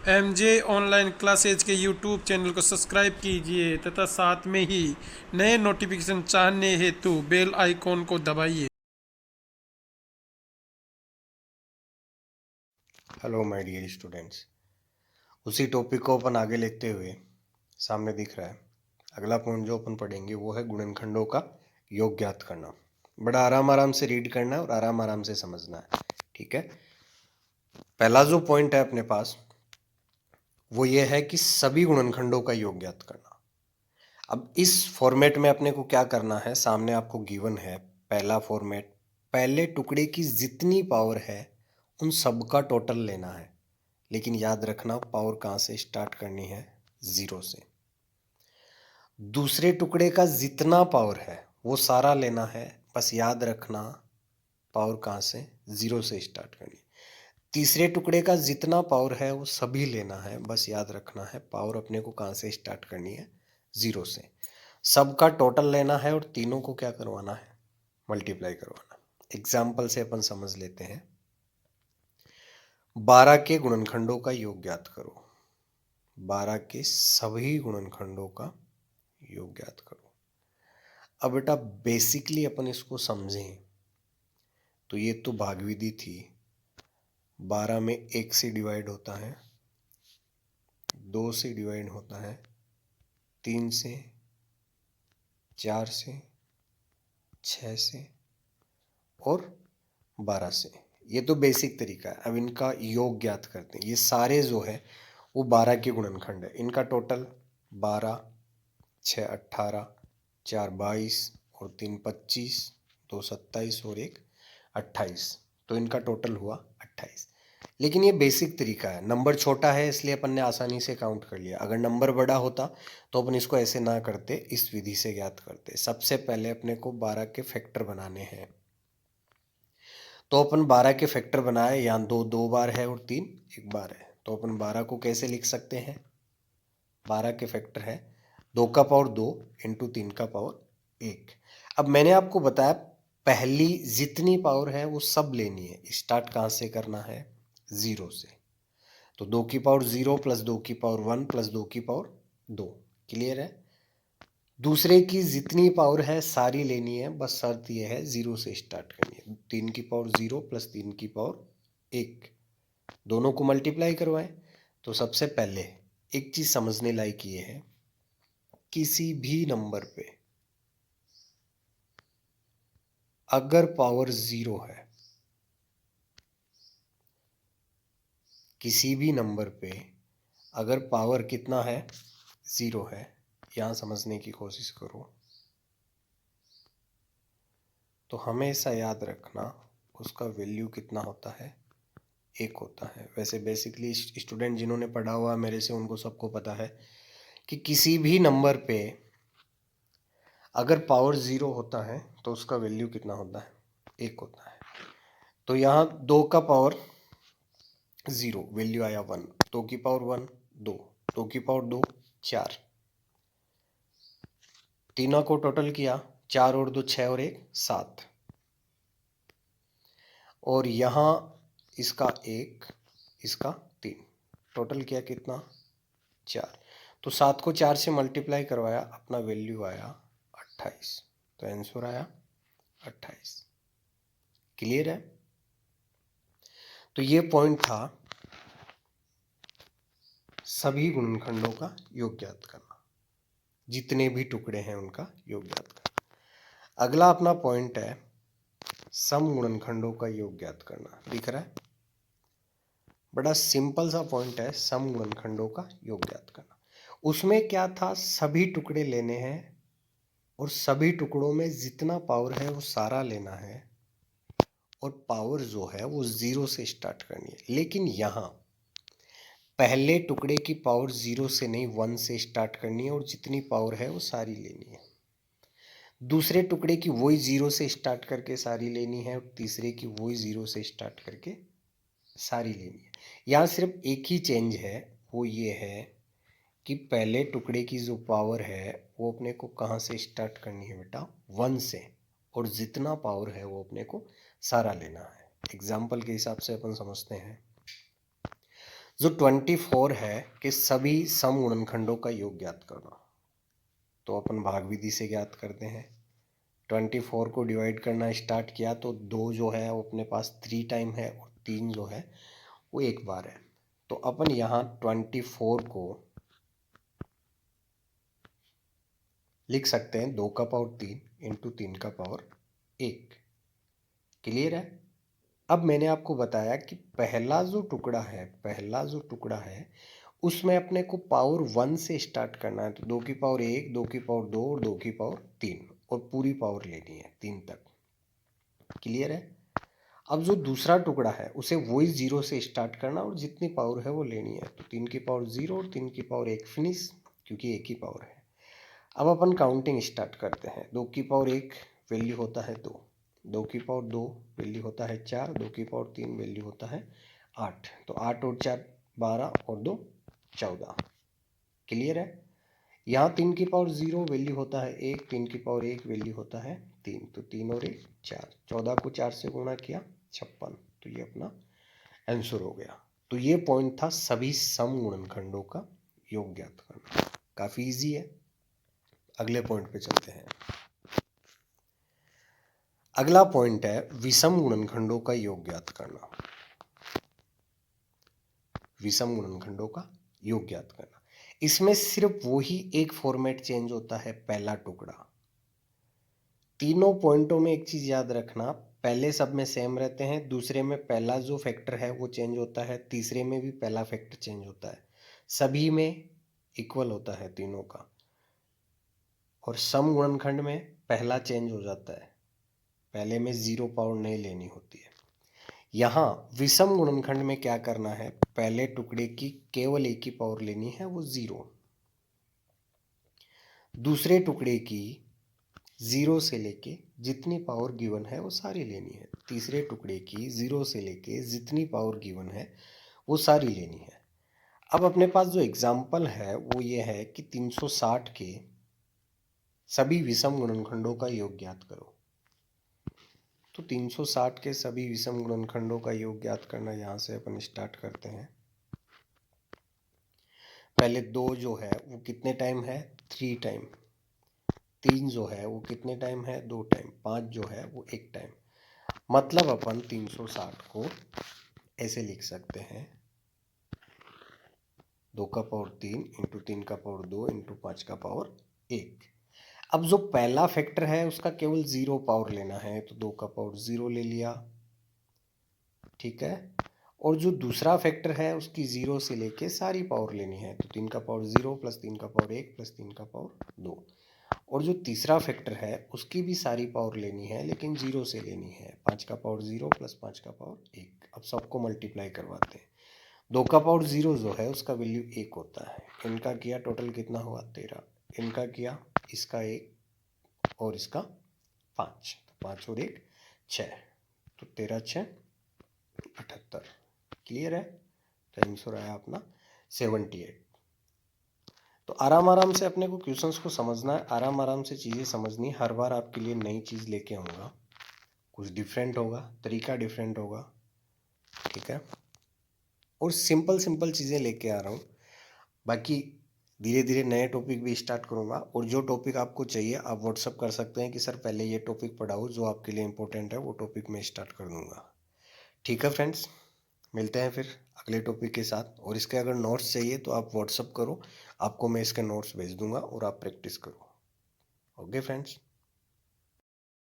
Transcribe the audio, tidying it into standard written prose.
MJ online classes के YouTube channel को subscribe कीजिए तथा साथ में ही नए नोटिफिकेशन चाहने हेतु बेल आइकॉन को दबाइए। हेलो माय डियर स्टूडेंट्स, उसी टॉपिक को अपन आगे लेते हुए सामने दिख रहा है अगला पॉइंट जो अपन पढ़ेंगे वो है गुणनखंडों का योग ज्ञात करना। बड़ा आराम आराम से रीड करना है और आराम आराम से समझना है, ठीक है। पहला जो पॉइंट है अपने पास वो ये है कि सभी गुणनखंडों का योग ज्ञात करना। अब इस फॉर्मेट में अपने को क्या करना है, सामने आपको गिवन है पहला फॉर्मेट, पहले टुकड़े की जितनी पावर है उन सब का टोटल लेना है। लेकिन याद रखना पावर कहाँ से स्टार्ट करनी है, जीरो से। दूसरे टुकड़े का जितना पावर है वो सारा लेना है, बस याद रखना पावर कहाँ से, जीरो से स्टार्ट करनी है। तीसरे टुकड़े का जितना पावर है वो सभी लेना है, बस याद रखना है पावर अपने को कहाँ से स्टार्ट करनी है, जीरो से। सबका टोटल लेना है और तीनों को क्या करवाना है, मल्टीप्लाई करवाना। एग्जाम्पल से अपन समझ लेते हैं। 12 के गुणनखंडों का योग ज्ञात करो। 12 के सभी गुणनखंडों का योग ज्ञात करो। अब बेटा बेसिकली अपन इसको समझें तो ये तो भागविधि थी। 12 में 1 से डिवाइड होता है, 2 से डिवाइड होता है, 3 से, 4 से, 6 से और 12 से। ये तो बेसिक तरीका है। अब इनका योग ज्ञात करते हैं। ये सारे जो है वो 12 के गुणनखंड है। इनका टोटल 12, 6 18, 4 22 और 3 25, 2 27 और 1 28। तो इनका टोटल हुआ 28। लेकिन ये बेसिक तरीका है। नंबर छोटा है इसलिए अपन ने आसानी से काउंट कर लिया। अगर नंबर बड़ा होता तो अपन इसको ऐसे ना करते, इस विधि से ज्ञात करते। सबसे पहले अपने को 12 के फैक्टर बनाने हैं। तो अपन 12 के फैक्टर बनाए, यहाँ दो दो बार है और 3 एक बार है। तो अपन 12 को कैसे लिख सकते हैं, 12 के फैक्टर है 2 का पावर 2 इंटू 3 का पावर 1। अब मैंने आपको बताया पहली जितनी पावर है वो सब लेनी है। स्टार्ट कहाँ से करना है, जीरो से। तो 2 की पावर 0 प्लस 2 की पावर 1 प्लस 2 की पावर 2। क्लियर है। दूसरे की जितनी पावर है सारी लेनी है, बस शर्त यह है जीरो से स्टार्ट करनी है। 3 की पावर 0 प्लस 3 की पावर 1, दोनों को मल्टीप्लाई करवाएं। तो सबसे पहले एक चीज समझने लायक ये है, किसी भी नंबर पे अगर पावर जीरो है, किसी भी नंबर पे अगर पावर कितना है, जीरो है, यहां समझने की कोशिश करो। तो हमेशा याद रखना उसका वैल्यू कितना होता है, एक होता है। वैसे बेसिकली स्टूडेंट जिन्होंने पढ़ा हुआ मेरे से उनको सबको पता है कि किसी भी नंबर पे अगर पावर जीरो होता है तो उसका वैल्यू कितना होता है, एक होता है। तो यहाँ 2 का पावर जीरो, वैल्यू आया 1। 2 की पावर 1 2, 2 की पावर 2 4, तीनों को टोटल किया, 4 और 2 6 और 1 7। और यहाँ इसका 1, इसका 3, टोटल किया कितना, 4। तो 7 को 4 से मल्टीप्लाई करवाया, अपना वैल्यू आया 28। तो आंसर आया 28। क्लियर है। तो ये पॉइंट था सभी गुणनखंडों का योग ज्ञात करना, जितने भी टुकड़े हैं उनका योग ज्ञात करना। अगला अपना पॉइंट है सम गुणनखंडों का योग ज्ञात करना। दिख रहा है, बड़ा सिंपल सा पॉइंट है, सम गुणनखंडों का योग ज्ञात करना। उसमें क्या था, सभी टुकड़े लेने हैं और सभी टुकड़ों में जितना पावर है वो सारा लेना है और पावर जो है वो जीरो से स्टार्ट करनी है। लेकिन यहाँ पहले टुकड़े की पावर जीरो से नहीं 1 से स्टार्ट करनी है और जितनी पावर है वो सारी लेनी है। दूसरे टुकड़े की वही जीरो से स्टार्ट करके सारी लेनी है और तीसरे की वही जीरो से स्टार्ट करके सारी लेनी है। यहाँ सिर्फ एक ही चेंज है, वो ये है कि पहले टुकड़े की जो पावर है वो अपने को कहाँ से स्टार्ट करनी है बेटा, 1 से, और जितना पावर है वो अपने को सारा लेना है। एग्जाम्पल के हिसाब से अपन समझते हैं। जो 24 है कि सभी सम गुणनखंडों का योग ज्ञात करना। तो अपन भाग विधि से ज्ञात करते हैं। 24 को डिवाइड करना स्टार्ट किया तो 2 जो है वो अपने पास 3 टाइम है और 3 जो है वो एक बार है। तो अपन यहाँ 24 को लिख सकते हैं 2 का पावर 3 इंटू 3 का पावर 1। क्लियर है। अब मैंने आपको बताया कि पहला जो टुकड़ा है उसमें अपने को पावर 1 से स्टार्ट करना है। तो 2 की पावर 1, 2 की पावर 2 और 2 की पावर 3 और पूरी पावर लेनी है 3 तक। क्लियर है। अब जो दूसरा टुकड़ा है उसे वही 0 से स्टार्ट करना और जितनी पावर है वो लेनी है। तो 3 की पावर 0 और 3 की पावर 1 फिनिश, क्योंकि एक ही पावर है। अब अपन काउंटिंग स्टार्ट करते हैं। 2 की पावर 1 वैल्यू होता है 2, 2 की पावर 2 वैल्यू होता है 4, 2 की पावर 3 वैल्यू होता है 8। तो 8 और 4 12 और 2 14। क्लियर है। यहाँ 3 की पावर 0 वैल्यू होता है 1, 3 की पावर 1 वैल्यू होता है 3। तो 3 और 1 4, 14 को 4 से गुणा किया 56। तो ये अपना आंसर हो गया। तो ये पॉइंट था सभी सम गुणनखंडों का योग ज्ञात करना। काफी इजी है। अगले पॉइंट पे चलते हैं। अगला पॉइंट है विषम गुणनखंडों का योग ज्ञात करना। विषम गुणनखंडों का योग ज्ञात करना। इसमें सिर्फ वही एक फॉर्मेट चेंज होता है, पहला टुकड़ा। तीनों पॉइंटों में एक चीज याद रखना, पहले सब में सेम रहते हैं, दूसरे में पहला जो फैक्टर है वो चेंज होता है, तीसरे में भी पहला फैक्टर चेंज होता है, सभी में इक्वल होता है तीनों का। और सम गुणनखंड में पहला चेंज हो जाता है, पहले में 0 पावर नहीं लेनी होती है। यहाँ विषम गुणनखंड में क्या करना है, पहले टुकड़े की केवल एक ही पावर लेनी है, वो 0। दूसरे टुकड़े की 0 से लेके जितनी पावर गिवन है वो सारी लेनी है। तीसरे टुकड़े की 0 से लेके जितनी पावर गिवन है वो सारी लेनी है। अब अपने पास जो एग्जाम्पल है वो ये है कि 360 के सभी विषम गुणनखंडों का योग ज्ञात करो। तो 360 के सभी विषम गुणनखंडों का योग ज्ञात करना यहाँ से अपन स्टार्ट करते हैं। पहले 2 जो है वो कितने टाइम है, 3 टाइम। 3 जो है वो कितने टाइम है, 2 टाइम। 5 जो है वो 1 टाइम। मतलब अपन 360 को ऐसे लिख सकते हैं, 2 का पावर 3 इंटू 3 का पावर 2 इंटू 5 का पावर 1। अब जो पहला फैक्टर है उसका केवल 0 पावर लेना है, तो 2 का पावर 0 ले लिया। ठीक है। और जो दूसरा फैक्टर है उसकी 0 से लेके सारी पावर लेनी है, तो 3 का पावर 0 प्लस 3 का पावर 1 प्लस 3 का पावर 2। और जो तीसरा फैक्टर है उसकी भी सारी पावर लेनी है लेकिन 0 से लेनी है, 5 का पावर 0 प्लस 5 का पावर 1। अब सबको मल्टीप्लाई करवाते हैं। 2 का पावर 0 जो है उसका वैल्यू 1 होता है। इनका किया टोटल कितना हुआ, 13। इनका किया, इसका 1 और इसका 5, तो 5 और 1 6, तो 13 6 78। क्लियर है। तो आंसर आया अपना 78। तो आराम से अपने को क्वेश्चंस को समझना है, आराम से चीज़ें समझनी है। हर बार आपके लिए नई चीज़ लेके आऊँगा, कुछ डिफरेंट होगा, तरीका डिफरेंट होगा। ठीक है। और सिंपल चीज़ें लेके आ रहा हूँ। बाकी धीरे धीरे नए टॉपिक भी स्टार्ट करूँगा, और जो टॉपिक आपको चाहिए आप व्हाट्सअप कर सकते हैं कि सर पहले ये टॉपिक पढ़ाओ, जो आपके लिए इंपॉर्टेंट है वो टॉपिक मैं स्टार्ट कर दूँगा। ठीक है फ्रेंड्स, मिलते हैं फिर अगले टॉपिक के साथ। और इसके अगर नोट्स चाहिए तो आप व्हाट्सअप करो, आपको मैं इसके नोट्स भेज दूंगा और आप प्रैक्टिस करो। Okay friends.